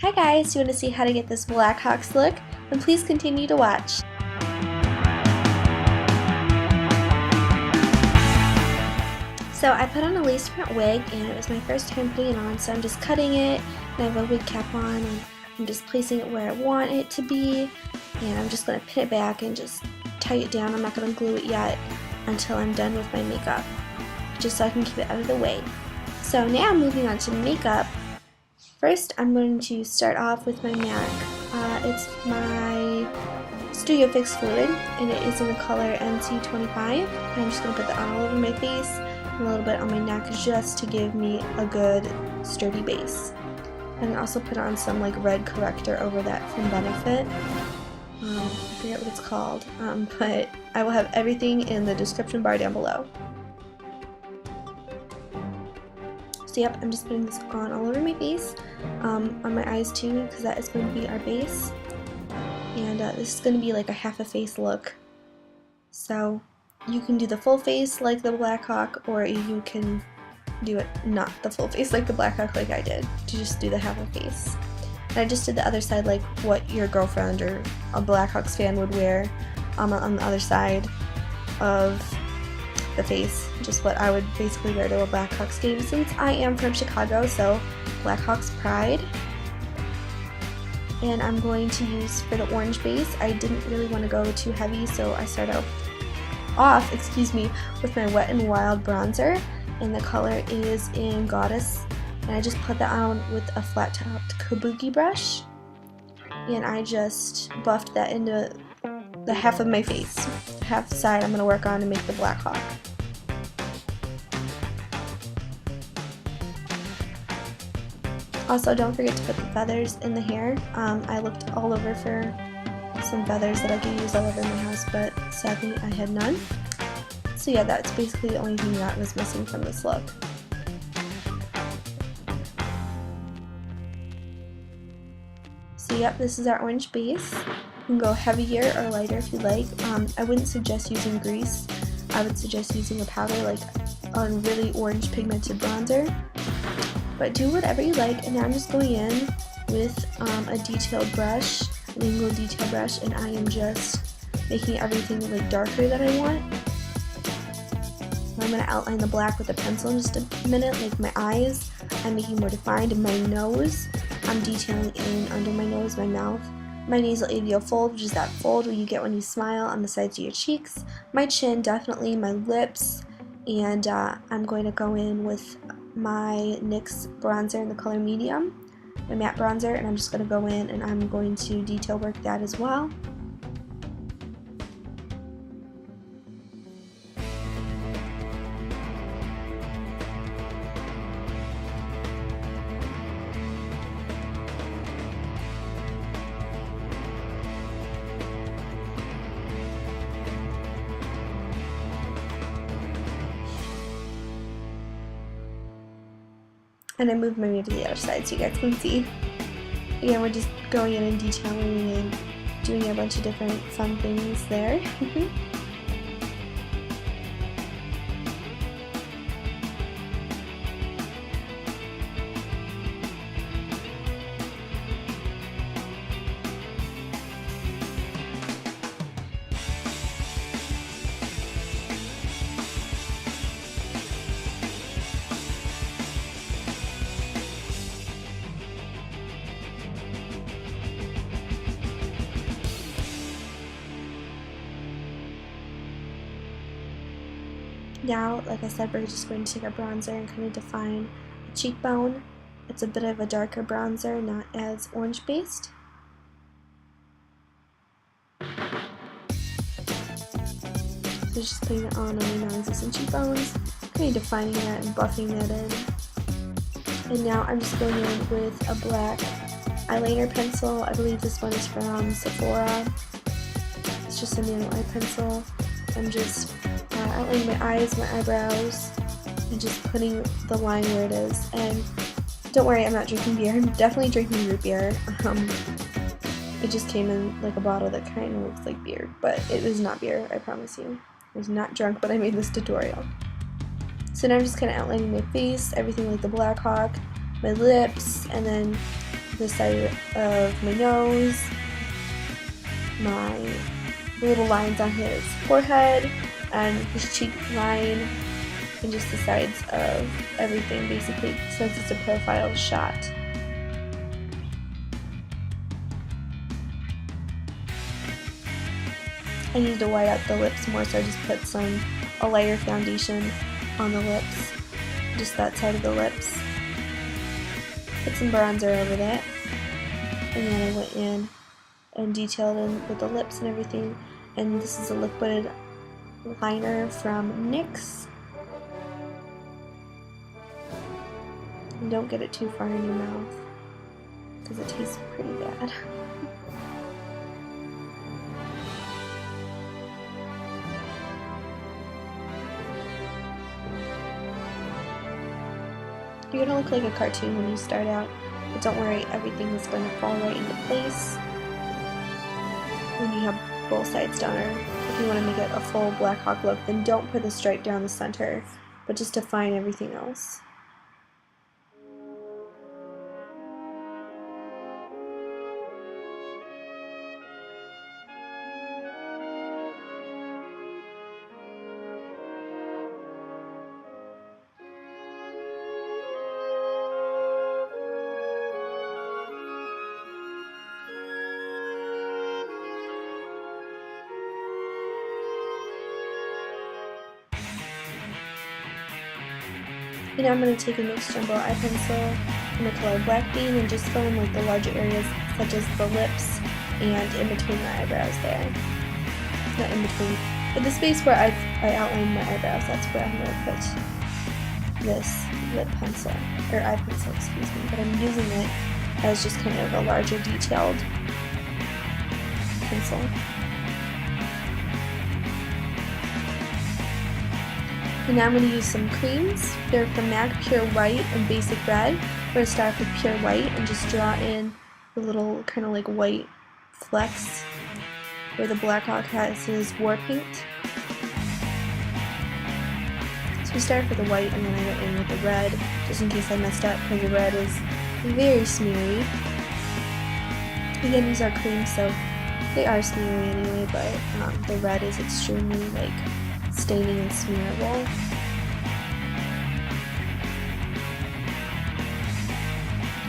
Hi guys, you want to see how to get this Blackhawks look? Then please continue to watch. So I put on a lace front wig and it was my first time putting it on, so I'm just cutting it and I have a wig cap on and I'm just placing it where I want it to be, and I'm just going to pin it back and just tie it down. I'm not going to glue it yet until I'm done with my makeup, just so I can keep it out of the way. So now moving on to makeup. First, I'm going to start off with my MAC. It's my Studio Fix Fluid, and it is in the color NC25. I'm just going to put that on all over my face and a little bit on my neck just to give me a good sturdy base. And I also put on some like red corrector over that from Benefit. I forget what it's called, but I will have everything in the description bar down below. So yep, I'm just putting this on all over my face, on my eyes too, because that is going to be our base. And this is going to be like a half a face look. So you can do the full face like the Blackhawk, or you can do it not the full face like the Blackhawk like I did, to just do the half a face. And I just did the other side like what your girlfriend or a Blackhawks fan would wear on the other side of the face, just what I would basically wear to a Blackhawks game, since I am from Chicago, so Blackhawks pride. And I'm going to use, for the orange base, I didn't really want to go too heavy, so I started off with my Wet n Wild bronzer, and the color is in Goddess, and I just put that on with a flat topped kabuki brush, and I just buffed that into the half of my face. Half the side I'm going to work on to make the Blackhawk. Also, don't forget to put the feathers in the hair. I looked all over for some feathers that I could use all over my house, but sadly I had none. So yeah, that's basically the only thing that was missing from this look. So yep, this is our orange base. You can go heavier or lighter if you like. I wouldn't suggest using grease. I would suggest using a powder like a really orange pigmented bronzer. But do whatever you like, and now I'm just going in with a detailed brush, an angled detail brush, and I am just making everything like darker that I want. I'm going to outline the black with a pencil in just a minute, like my eyes. I'm making more defined, and my nose, I'm detailing in under my nose, my mouth. My nasal alveolar fold, which is that fold where you get when you smile on the sides of your cheeks. My chin, definitely, my lips, and I'm going to go in with my NYX bronzer in the color medium, my matte bronzer, and I'm just going to go in and I'm going to detail work that as well. And I moved my mirror to the other side so you guys can see. Again, we're just going in and detailing and doing a bunch of different fun things there. Now, like I said, we're just going to take our bronzer and kind of define a cheekbone. It's a bit of a darker bronzer, not as orange based. So just putting it on my non-existent cheekbones, kind of defining that and buffing that in. And now I'm just going in with a black eyeliner pencil. I believe this one is from Sephora. It's just a nano eye pencil. I'm just outlining my eyes, my eyebrows, and just putting the line where it is. And don't worry, I'm not drinking beer. I'm definitely drinking root beer. It just came in like a bottle that kind of looks like beer, but it was not beer, I promise you. I was not drunk when I made this tutorial. So now I'm just kind of outlining my face, everything like the Blackhawk, my lips, and then the side of my nose, the little lines on his forehead, and his cheek line, and just the sides of everything basically, since it's a profile shot. I need to white out the lips more, so I just put a lighter foundation on the lips, just that side of the lips. Put some bronzer over that, and then I went in and detailed in with the lips and everything. And this is a liquid liner from NYX. And don't get it too far in your mouth, because it tastes pretty bad. You're going to look like a cartoon when you start out, but don't worry, everything is going to fall right into place when you have both sides done. Or if you want to make it a full Blackhawk look, then don't put the stripe down the center, but just define everything else. And now I'm going to take a NYX Jumbo eye pencil in the color Black Bean and just fill in like the larger areas such as the lips and in between the eyebrows there. Not in between, but the space where I outlined my eyebrows, that's where I'm going to put this lip pencil, or eye pencil, excuse me, but I'm using it as just kind of a larger detailed pencil. And now I'm going to use some creams. They're from MAC, Pure White and Basic Red. I'm going to start with Pure White and just draw in the little kind of like white flecks where the Blackhawk has his war paint. So we started with the white and then I went in with the red, just in case I messed up, because the red is very smeary. Again, these are creams, so they are smeary anyway, but the red is extremely like staining and smearable.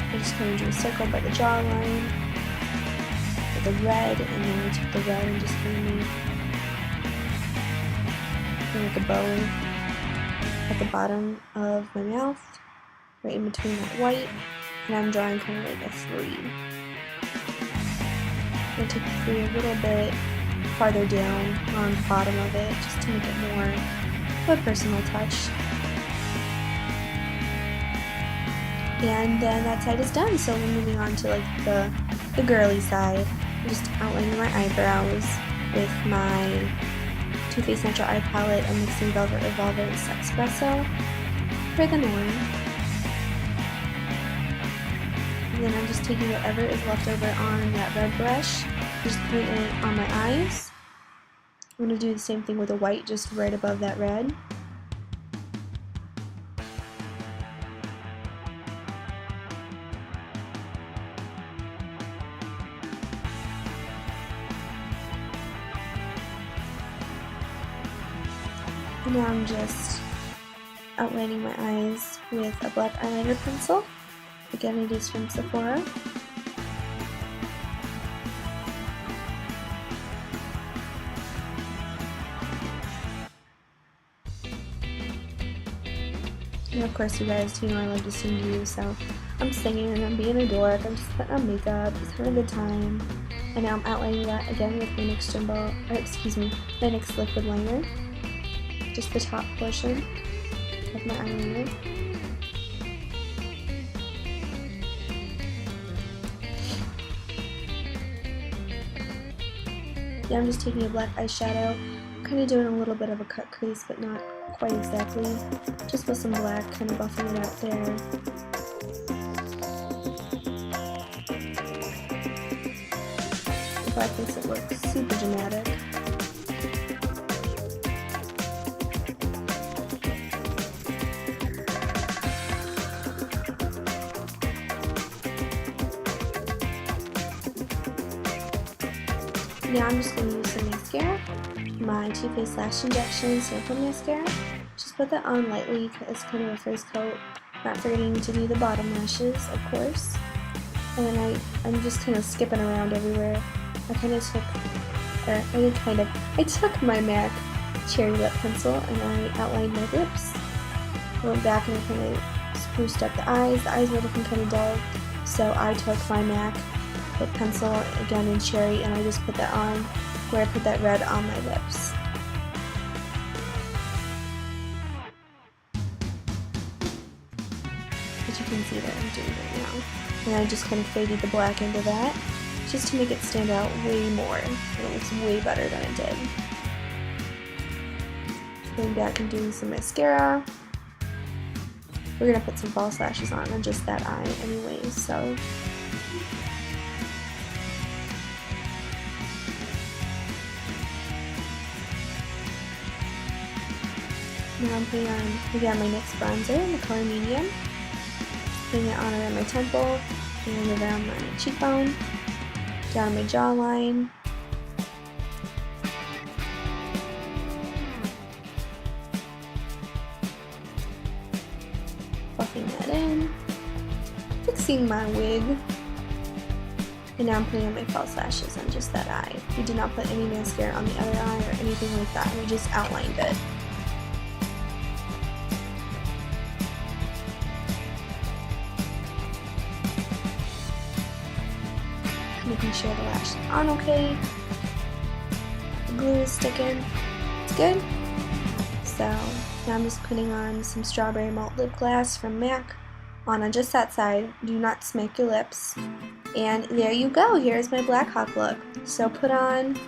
I just kind of drew a circle by the jawline with the red, and then I took the red and just kind of made like a bow at the bottom of my mouth, right in between that white, and I'm drawing kind of like a 3. I'm going to take the 3 a little bit farther down on the bottom of it, just to make it more of a personal touch. And then that side is done, so we're moving on to like the girly side. I'm just outlining my eyebrows with my Too Faced Natural Eye Palette. I'm mixing Velvet Revolver and Sexpresso for the norm. And then I'm just taking whatever is left over on that red brush, just putting it on my eyes. I'm going to do the same thing with the white, just right above that red. And now I'm just outlining my eyes with a black eyeliner pencil. Again, it is from Sephora. And of course, you guys, you know I love to sing to you, so I'm singing and I'm being a dork. I'm just putting on makeup, just having a good time. And now I'm outlining that again with my NYX Jumbo, or excuse me, my NYX Liquid Liner. Just the top portion of my eyeliner. Yeah, I'm just taking a black eyeshadow. I'm kind of doing a little bit of a cut crease, but not quite exactly. Just with some black, kind of buffing it out there. The black makes it look super dramatic. Now I'm just going to use some mascara, my Too Faced Lash Injection Sample Mascara. Just put that on lightly as kind of a first coat, not forgetting to do the bottom lashes, of course. And then I'm just kind of skipping around everywhere. I took my MAC Cherry Lip Pencil and I outlined my lips. I went back and I kind of spruced up the eyes. The eyes were looking kind of dull, so I took my MAC Lip Pencil, again in Cherry, and I just put that on where I put that red on my lips. As you can see that I'm doing right now. And I just kind of faded the black into that, just to make it stand out way more. It looks way better than it did. Going back and doing some mascara. We're going to put some false lashes on just that eye anyway, so. Now I'm putting on, again, my NYX bronzer in the color medium. Putting it on around my temple, and around my cheekbone, down my jawline. Buffing that in. Fixing my wig. And now I'm putting on my false lashes on just that eye. We did not put any mascara on the other eye or anything like that. We just outlined it. Making sure the lash is on okay. The glue is sticking. It's good. So now I'm just putting on some Strawberry Malt Lipglass from MAC on just that side. Do not smack your lips. And there you go. Here's my Blackhawk look. So put on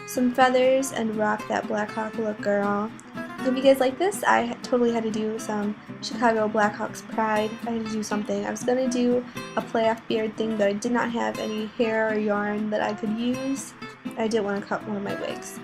some feathers and rock that Blackhawk look, girl. If you guys like this, I totally had to do some Chicago Blackhawks pride. I had to do something. I was going to do a playoff beard thing, but I did not have any hair or yarn that I could use. I did want to cut one of my wigs.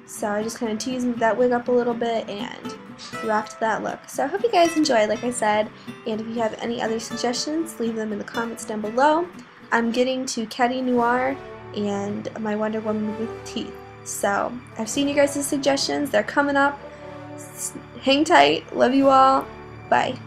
So I just kind of teased that wig up a little bit and rocked that look. So I hope you guys enjoyed, like I said, and if you have any other suggestions, leave them in the comments down below. I'm getting to Caddy Noir and my Wonder Woman with teeth. So I've seen you guys' suggestions. They're coming up. Hang tight. Love you all. Bye.